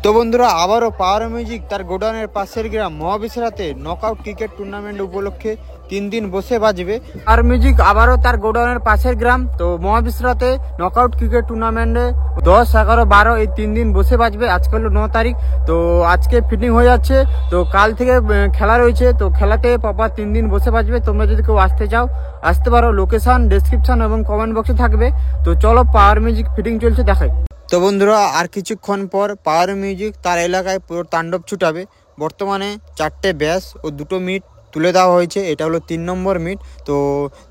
তো বন্ধুরা আবারও পাওয়ার মিউজিক তার গোডাউনের পাশের গ্রাম মহাবিশ্রাতে নকআউট ক্রিকেট টুর্নামেন্ট উপলক্ষে 3 দিন বসে বাজবে। পাওয়ার মিউজিক আবারও তার গোডাউনের পাশের গ্রাম তো মহাবিশ্রাতে নকআউট ক্রিকেট টুর্নামেন্টে 10, 11, 12 এই 3 দিন বসে বাজবে। আজকে হলো 9 তারিখ, তো আজকে ফিটিং হয়ে যাচ্ছে, তো কাল থেকে খেলা রয়েছে, তো খেলাতে প্রপার 3 দিন বসে বাজবে। তোমরা যদি কেউ আসতে চাও আসতে পারো, লোকেশন ডেসক্রিপশন এবং কমেন্ট বক্সে থাকবে। তো চলো পাওয়ার মিউজিক ফিটিং চলছে দেখাই। তো বন্ধুরা আর কিছুক্ষণ পর পাওয়ার মিউজিক তার এলাকায় পুরো তাণ্ডব ছুটাবে। বর্তমানে 4টে ব্যাস ও 2টো মিট তুলে দেওয়া হয়েছে। এটা হলো 3 নম্বর মিট, তো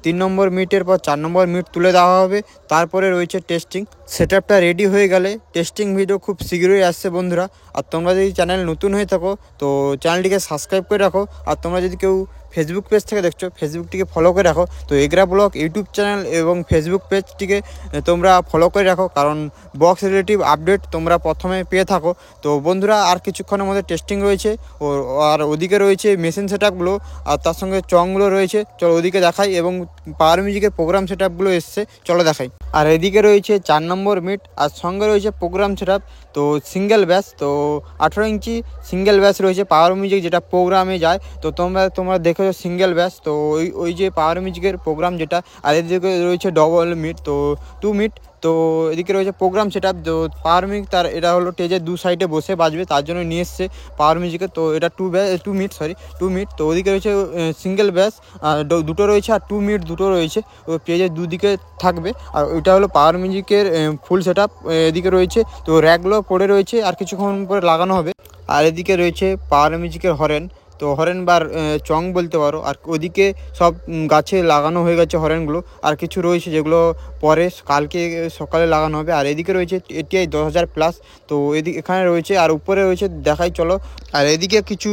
3 নম্বর মিটের পর 4 নম্বর মিট তুলে দেওয়া হবে। তারপরে রয়েছে টেস্টিং। সেটআপটা রেডি হয়ে গেলে টেস্টিং ভিডিও খুব শীঘ্রই আসছে বন্ধুরা। আর তোমরা যদি চ্যানেল নতুন হয়ে থাকো তো চ্যানেলটিকে সাবস্ক্রাইব করে রাখো। আর তোমরা যদি কেউ ফেসবুক পেজ থেকে দেখছো ফেসবুকটিকে ফলো করে রাখো। তো এগরা ব্লগ ইউটিউব চ্যানেল এবং ফেসবুক পেজটিকে তোমরা ফলো করে রাখো, কারণ বক্স রিলেটিভ আপডেট তোমরা প্রথমে পেয়ে থাকো। তো বন্ধুরা আর কিছুক্ষণের মধ্যে টেস্টিং রয়েছে, আর ওদিকে রয়েছে মেশিন সেটআপগুলো, আর তার সঙ্গে চংগুলো রয়েছে। চলো ওদিকে দেখাই, এবং পাওয়ার মিউজিকের প্রোগ্রাম সেটআপগুলো এসছে, চলো দেখাই। আর এদিকে রয়েছে 4 নম্বর মিট, আর সঙ্গে রয়েছে প্রোগ্রাম সেটআপ। তো সিঙ্গেল ব্যাস, তো 18 ইঞ্চি সিঙ্গেল ব্যাস রয়েছে পাওয়ার মিউজিক, যেটা প্রোগ্রামে যায়। তো তোমরা দেখেছো সিঙ্গেল ব্যাস, তো ওই যে পাওয়ার মিউজিকের প্রোগ্রাম যেটা। আর এদিকে রয়েছে ডবল মিট, তো 2 মিট। তো এদিকে রয়েছে প্রোগ্রাম সেটআপ। তো পাওয়ার মিউজিক তার এটা হলো স্টেজের 2 সাইডে বসে বাজবে, তার জন্য নিয়ে এসছে পাওয়ার মিউজিকে। তো এটা 2 মিট। তো ওদিকে রয়েছে সিঙ্গেল ব্যাস দুটো রয়েছে, আর 2 মিট দুটো রয়েছে, ও স্টেজের দুদিকে থাকবে। আর ওইটা হলো পাওয়ার মিউজিকের ফুল সেটআপ। এদিকে রয়েছে তো র্যাকগুলো পড়ে রয়েছে, আর কিছুক্ষণ পরে লাগানো হবে। আর এদিকে রয়েছে পাওয়ার মিউজিকের হরেন, তো হরেন বার চং বলতে পারো। আর ওদিকে সব গাছে লাগানো হয়ে গেছে হরেনগুলো, আর কিছু রয়েছে যেগুলো পরে কালকে সকালে লাগানো হবে। আর এদিকে রয়েছে ATI 10,000+, তো এখানে রয়েছে, আর উপরে রয়েছে দেখাই চলো। আর এদিকে কিছু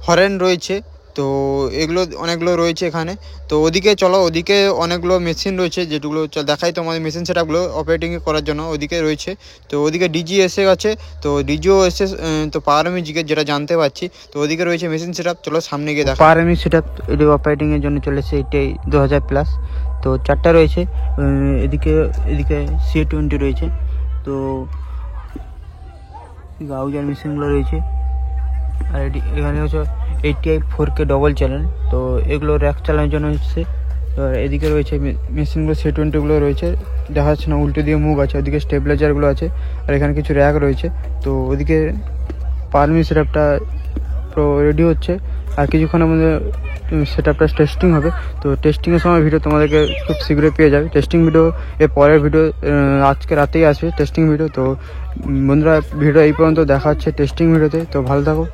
হরেন রয়েছে, তো এগুলো অনেকগুলো রয়েছে এখানে। তো ওদিকে চলো, ওদিকে অনেকগুলো মেশিন রয়েছে, যেগুলো দেখাই তোমাদের মেশিন সেটআপগুলো অপারেটিং করার জন্য ওদিকে রয়েছে। তো ওদিকে ডিজি এসে গেছে, তো ডিজিও এসে তো পাওয়ার মিউজিকের যেটা জানতে পারছি। তো ওদিকে রয়েছে মেশিন সেটআপ, চলো সামনে গিয়ে দেখো। পাওয়ার মিউজিক সেটআপ এটি অপারেটিংয়ের জন্য চলেছে ATI 2000+, তো 4টা রয়েছে। এদিকে C20 রয়েছে, তো গাউজার মেশিনগুলো রয়েছে। আর এখানে হচ্ছে ATI 4K ডবল চ্যানেল, তো এগুলো র্যাক চালানোর জন্য হচ্ছে। তো এদিকে রয়েছে মেশিনগুলো C20গুলো রয়েছে, দেখা যাচ্ছে না, উল্টো দিয়ে মুভ আছে। ওদিকে স্টেবিলাইজারগুলো আছে, আর এখানে কিছু র্যাক রয়েছে। তো ওদিকে পাওয়ার মিউজিক সেটআপটা তো রেডি হচ্ছে, আর কিছুক্ষণের মধ্যে সেটআপটা টেস্টিং হবে। তো টেস্টিংয়ের সময় ভিডিও তোমাদেরকে খুব শীঘ্রই পেয়ে যাবে। টেস্টিং ভিডিও এর পরের ভিডিও আজকে রাতেই আসবে টেস্টিং ভিডিও। তো বন্ধুরা ভিডিও এই পর্যন্ত দেখা হচ্ছে টেস্টিং ভিডিওতে, তো ভালো থাকো।